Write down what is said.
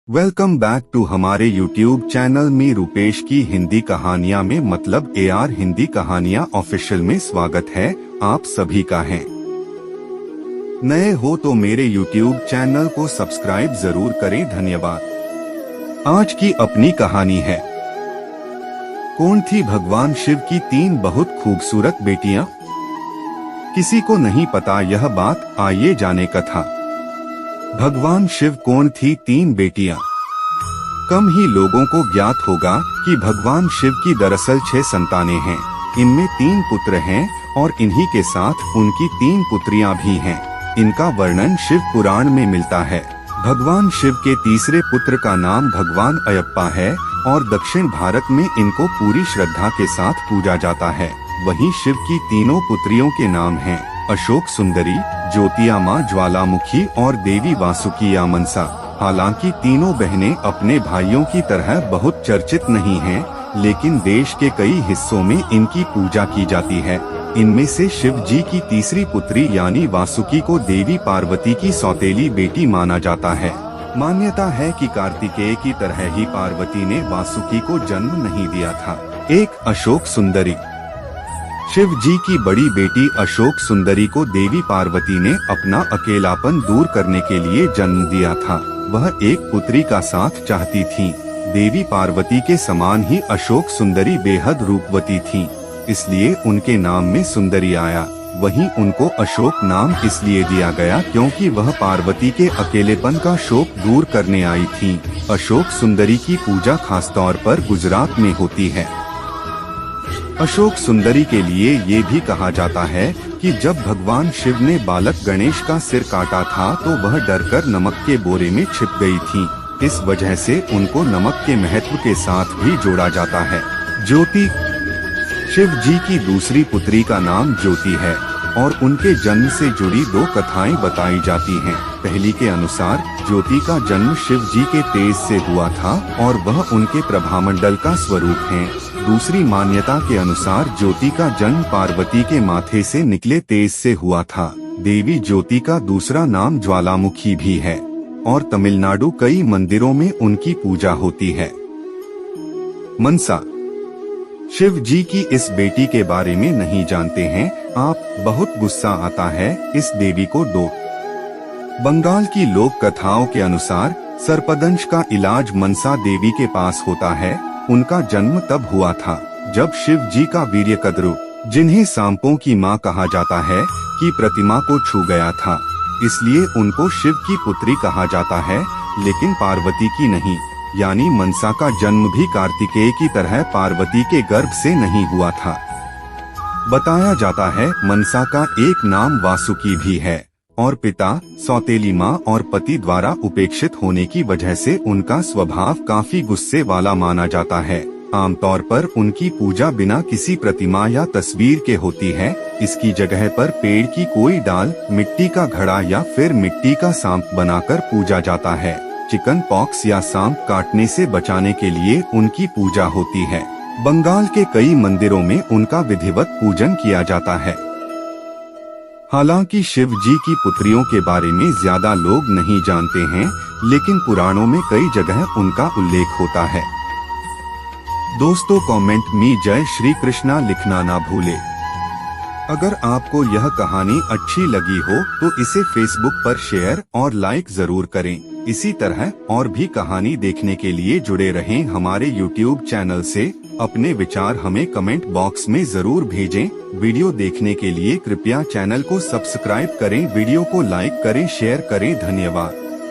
Welcome back to हमारे YouTube channel में रूपेश की हिंदी कहानियाँ में मतलब AR हिंदी कहानियाँ ऑफिशियल में स्वागत है आप सभी का है। नए हो तो मेरे YouTube चैनल को सब्सक्राइब जरूर करें, धन्यवाद। आज की अपनी कहानी है कौन थी भगवान शिव की 3 बहुत खूबसूरत बेटियां। किसी को नहीं पता यह बात, आइए जाने कथा। भगवान शिव कौन थी 3 बेटियां। कम ही लोगों को ज्ञात होगा कि भगवान शिव की दरअसल 6 संतानें हैं। इनमें 3 पुत्र हैं और इन्हीं के साथ उनकी 3 पुत्रियां भी हैं। इनका वर्णन शिव पुराण में मिलता है। भगवान शिव के तीसरे पुत्र का नाम भगवान अयप्पा है और दक्षिण भारत में इनको पूरी श्रद्धा के साथ पूजा जाता है। वहीं शिव की तीनों पुत्रियों के नाम हैं अशोक सुंदरी, ज्योतिया माँ ज्वालामुखी और देवी वासुकी मनसा। हालांकि तीनों बहनें अपने भाइयों की तरह बहुत चर्चित नहीं हैं, लेकिन देश के कई हिस्सों में इनकी पूजा की जाती है। इनमें से शिव जी की तीसरी पुत्री यानी वासुकी को देवी पार्वती की सौतेली बेटी माना जाता है। मान्यता है कि कार्तिकेय की तरह ही पार्वती ने वासुकी को जन्म नहीं दिया था। 1 अशोक सुंदरी। शिव जी की बड़ी बेटी अशोक सुंदरी को देवी पार्वती ने अपना अकेलापन दूर करने के लिए जन्म दिया था। वह एक पुत्री का साथ चाहती थीं। देवी पार्वती के समान ही अशोक सुंदरी बेहद रूपवती थीं, इसलिए उनके नाम में सुंदरी आया। वहीं उनको अशोक नाम इसलिए दिया गया क्योंकि वह पार्वती के अकेलेपन का शोक दूर करने आई थीं। अशोक सुंदरी की पूजा खासतौर पर गुजरात में होती है। अशोक सुंदरी के लिए ये भी कहा जाता है कि जब भगवान शिव ने बालक गणेश का सिर काटा था तो वह डरकर नमक के बोरे में छिप गई थीं। इस वजह से उनको नमक के महत्व के साथ भी जोड़ा जाता है। ज्योति। शिव जी की दूसरी पुत्री का नाम ज्योति है और उनके जन्म से जुड़ी 2 कथाएं बताई जाती हैं। पहली के अनुसार ज्योति का जन्म शिव जी के तेज से हुआ था और वह उनके प्रभामंडल का स्वरूप है। दूसरी मान्यता के अनुसार ज्योति का जन्म पार्वती के माथे से निकले तेज से हुआ था। देवी ज्योति का दूसरा नाम ज्वालामुखी भी है और तमिलनाडु कई मंदिरों में उनकी पूजा होती है। मनसा। शिव जी की इस बेटी के बारे में नहीं जानते हैं आप, बहुत गुस्सा आता है इस देवी को दो। बंगाल की लोक कथाओं के अनुसार सर्पदंश का इलाज मनसा देवी के पास होता है। उनका जन्म तब हुआ था जब शिव जी का वीर्यकद्रु, जिन्हें सांपों की मां कहा जाता है, की प्रतिमा को छू गया था। इसलिए उनको शिव की पुत्री कहा जाता है, लेकिन पार्वती की नहीं। यानी मनसा का जन्म भी कार्तिकेय की तरह पार्वती के गर्भ से नहीं हुआ था। बताया जाता है मनसा का एक नाम वासुकी भी है और पिता, सौतेली माँ और पति द्वारा उपेक्षित होने की वजह से उनका स्वभाव काफी गुस्से वाला माना जाता है। आमतौर पर उनकी पूजा बिना किसी प्रतिमा या तस्वीर के होती है। इसकी जगह पर पेड़ की कोई डाल, मिट्टी का घड़ा या फिर मिट्टी का सांप बनाकर पूजा जाता है। चिकन पॉक्स या सांप काटने से बचाने के लिए उनकी पूजा होती है। बंगाल के कई मंदिरों में उनका विधिवत पूजन किया जाता है। हालांकि शिव जी की पुत्रियों के बारे में ज्यादा लोग नहीं जानते हैं, लेकिन पुराणों में कई जगह उनका उल्लेख होता है। दोस्तों, कमेंट में जय श्री कृष्णा लिखना ना भूले। अगर आपको यह कहानी अच्छी लगी हो तो इसे फेसबुक पर शेयर और लाइक जरूर करें। इसी तरह और भी कहानी देखने के लिए जुड़े रहें हमारे YouTube चैनल से। अपने विचार हमें कमेंट बॉक्स में जरूर भेजें। वीडियो देखने के लिए कृपया चैनल को सब्सक्राइब करें, वीडियो को लाइक करें, शेयर करें। धन्यवाद।